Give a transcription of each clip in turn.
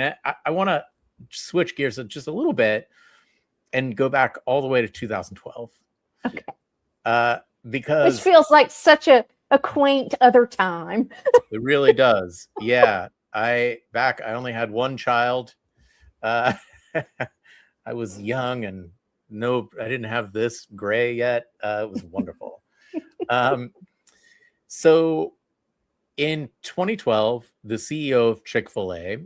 I want to switch gears just a little bit and go back all the way to 2012. Okay. Because which feels like such a quaint other time. It really does. Yeah. I only had one child. I was young and I didn't have this gray yet. It was wonderful. So in 2012, the CEO of Chick-fil-A,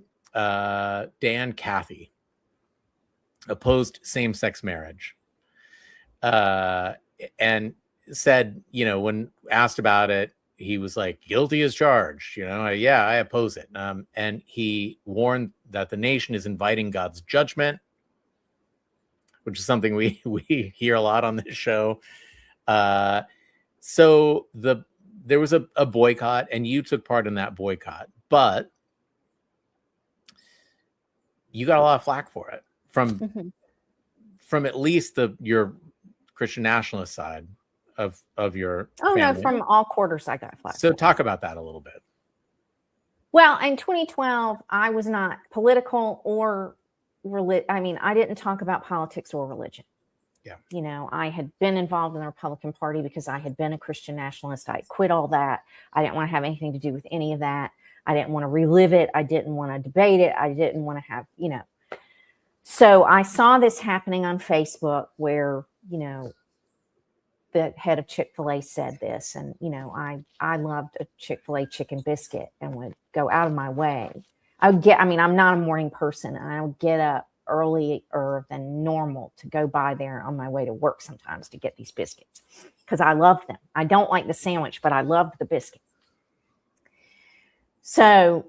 Cathy, opposed same-sex marriage, and said, when asked about it, he was like, guilty as charged. Yeah, I oppose it. And he warned that the nation is inviting God's judgment, which is something we hear a lot on this show. So there was a boycott, and you took part in that boycott, but you got a lot of flack for it from at least your Christian nationalist side of your family. No, from all quarters I got flack. So talk about that a little bit. Well, in 2012, I was not political or I didn't talk about politics or religion. Yeah. I had been involved in the Republican Party because I had been a Christian nationalist. I quit all that. I didn't want to have anything to do with any of that. I didn't want to relive it. I didn't want to debate it. I didn't want to have, So I saw this happening on Facebook where, the head of Chick-fil-A said this, and, I loved a Chick-fil-A chicken biscuit and would go out of my way. I'm not a morning person, and I would get up earlier than normal to go by there on my way to work sometimes to get these biscuits because I love them. I don't like the sandwich, but I loved the biscuit. So,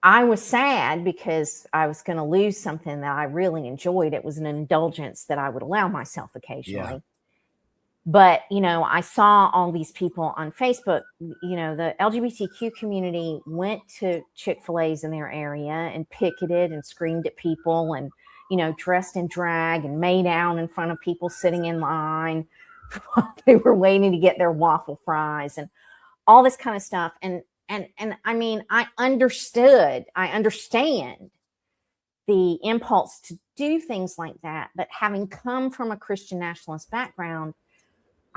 I was sad because I was going to lose something that I really enjoyed. It was an indulgence that I would allow myself occasionally. Yeah. But, I saw all these people on Facebook, the LGBTQ community went to Chick-fil-A's in their area and picketed and screamed at people and, dressed in drag and made out in front of people sitting in line while they were waiting to get their waffle fries and all this kind of stuff. And I understand the impulse to do things like that. But having come from a Christian nationalist background,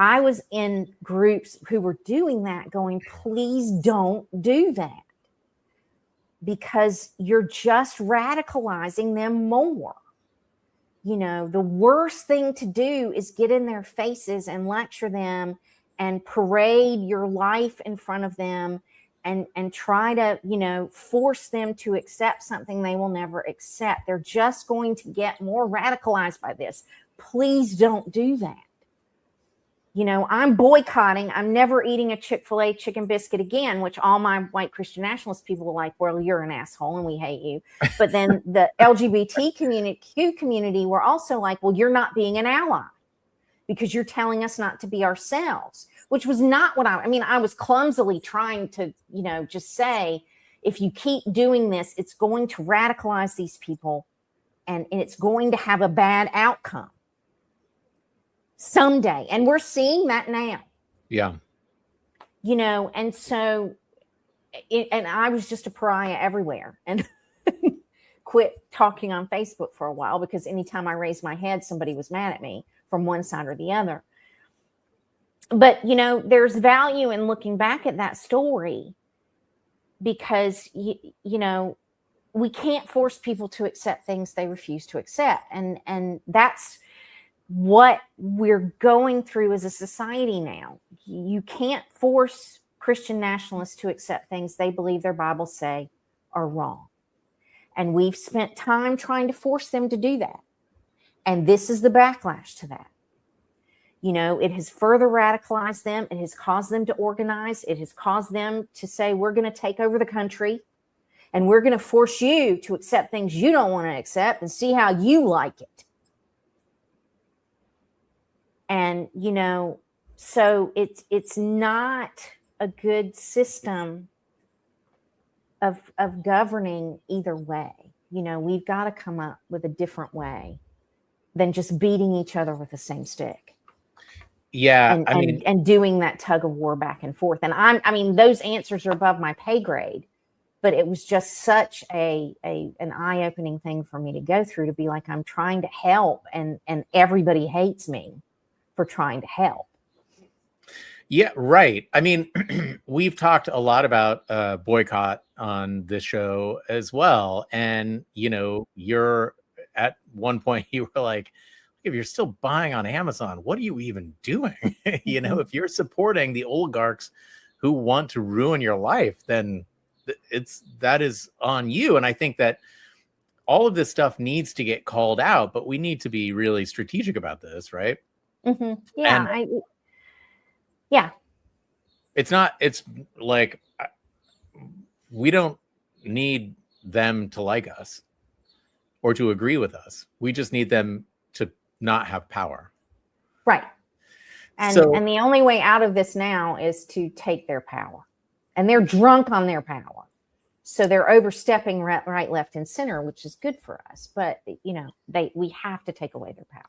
I was in groups who were doing that going, please don't do that because you're just radicalizing them more. The worst thing to do is get in their faces and lecture them and parade your life in front of them and try to, force them to accept something they will never accept. They're just going to get more radicalized by this. Please don't do that. I'm boycotting. I'm never eating a Chick-fil-A chicken biscuit again, which all my white Christian nationalist people were like, well, you're an asshole and we hate you. But then the LGBTQ community were also like, well, you're not being an ally because you're telling us not to be ourselves, which was not what I was clumsily trying to, just say, if you keep doing this, it's going to radicalize these people and it's going to have a bad outcome someday. And we're seeing that now. Yeah. And so, and I was just a pariah everywhere and quit talking on Facebook for a while because anytime I raised my head, somebody was mad at me from one side or the other. But, there's value in looking back at that story because, we can't force people to accept things they refuse to accept. And that's what we're going through as a society now. You can't force Christian nationalists to accept things they believe their Bibles say are wrong. And we've spent time trying to force them to do that. And this is the backlash to that. It has further radicalized them. It has caused them to organize. It has caused them to say, we're going to take over the country and we're going to force you to accept things you don't want to accept and see how you like it. And, so it's not a good system of governing either way. We've got to come up with a different way than just beating each other with the same stick. Yeah. And doing that tug of war back and forth. And those answers are above my pay grade, but it was just such an eye-opening thing for me to go through, to be like, I'm trying to help, and everybody hates me for trying to help. Yeah, right. I mean, we've talked a lot about boycott on this show as well. And, you know, you're at one point, you were like, if you're still buying on Amazon, what are you even doing? You know, if you're supporting the oligarchs who want to ruin your life, then that is on you. And I think that all of this stuff needs to get called out, but we need to be really strategic about this, right? Yeah. And yeah. it's like, we don't need them to like us or to agree with us. We just need them to not have power. Right. And the only way out of this now is to take their power. And they're drunk on their power. So they're overstepping right, left, and center, which is good for us. But, you know, we have to take away their power.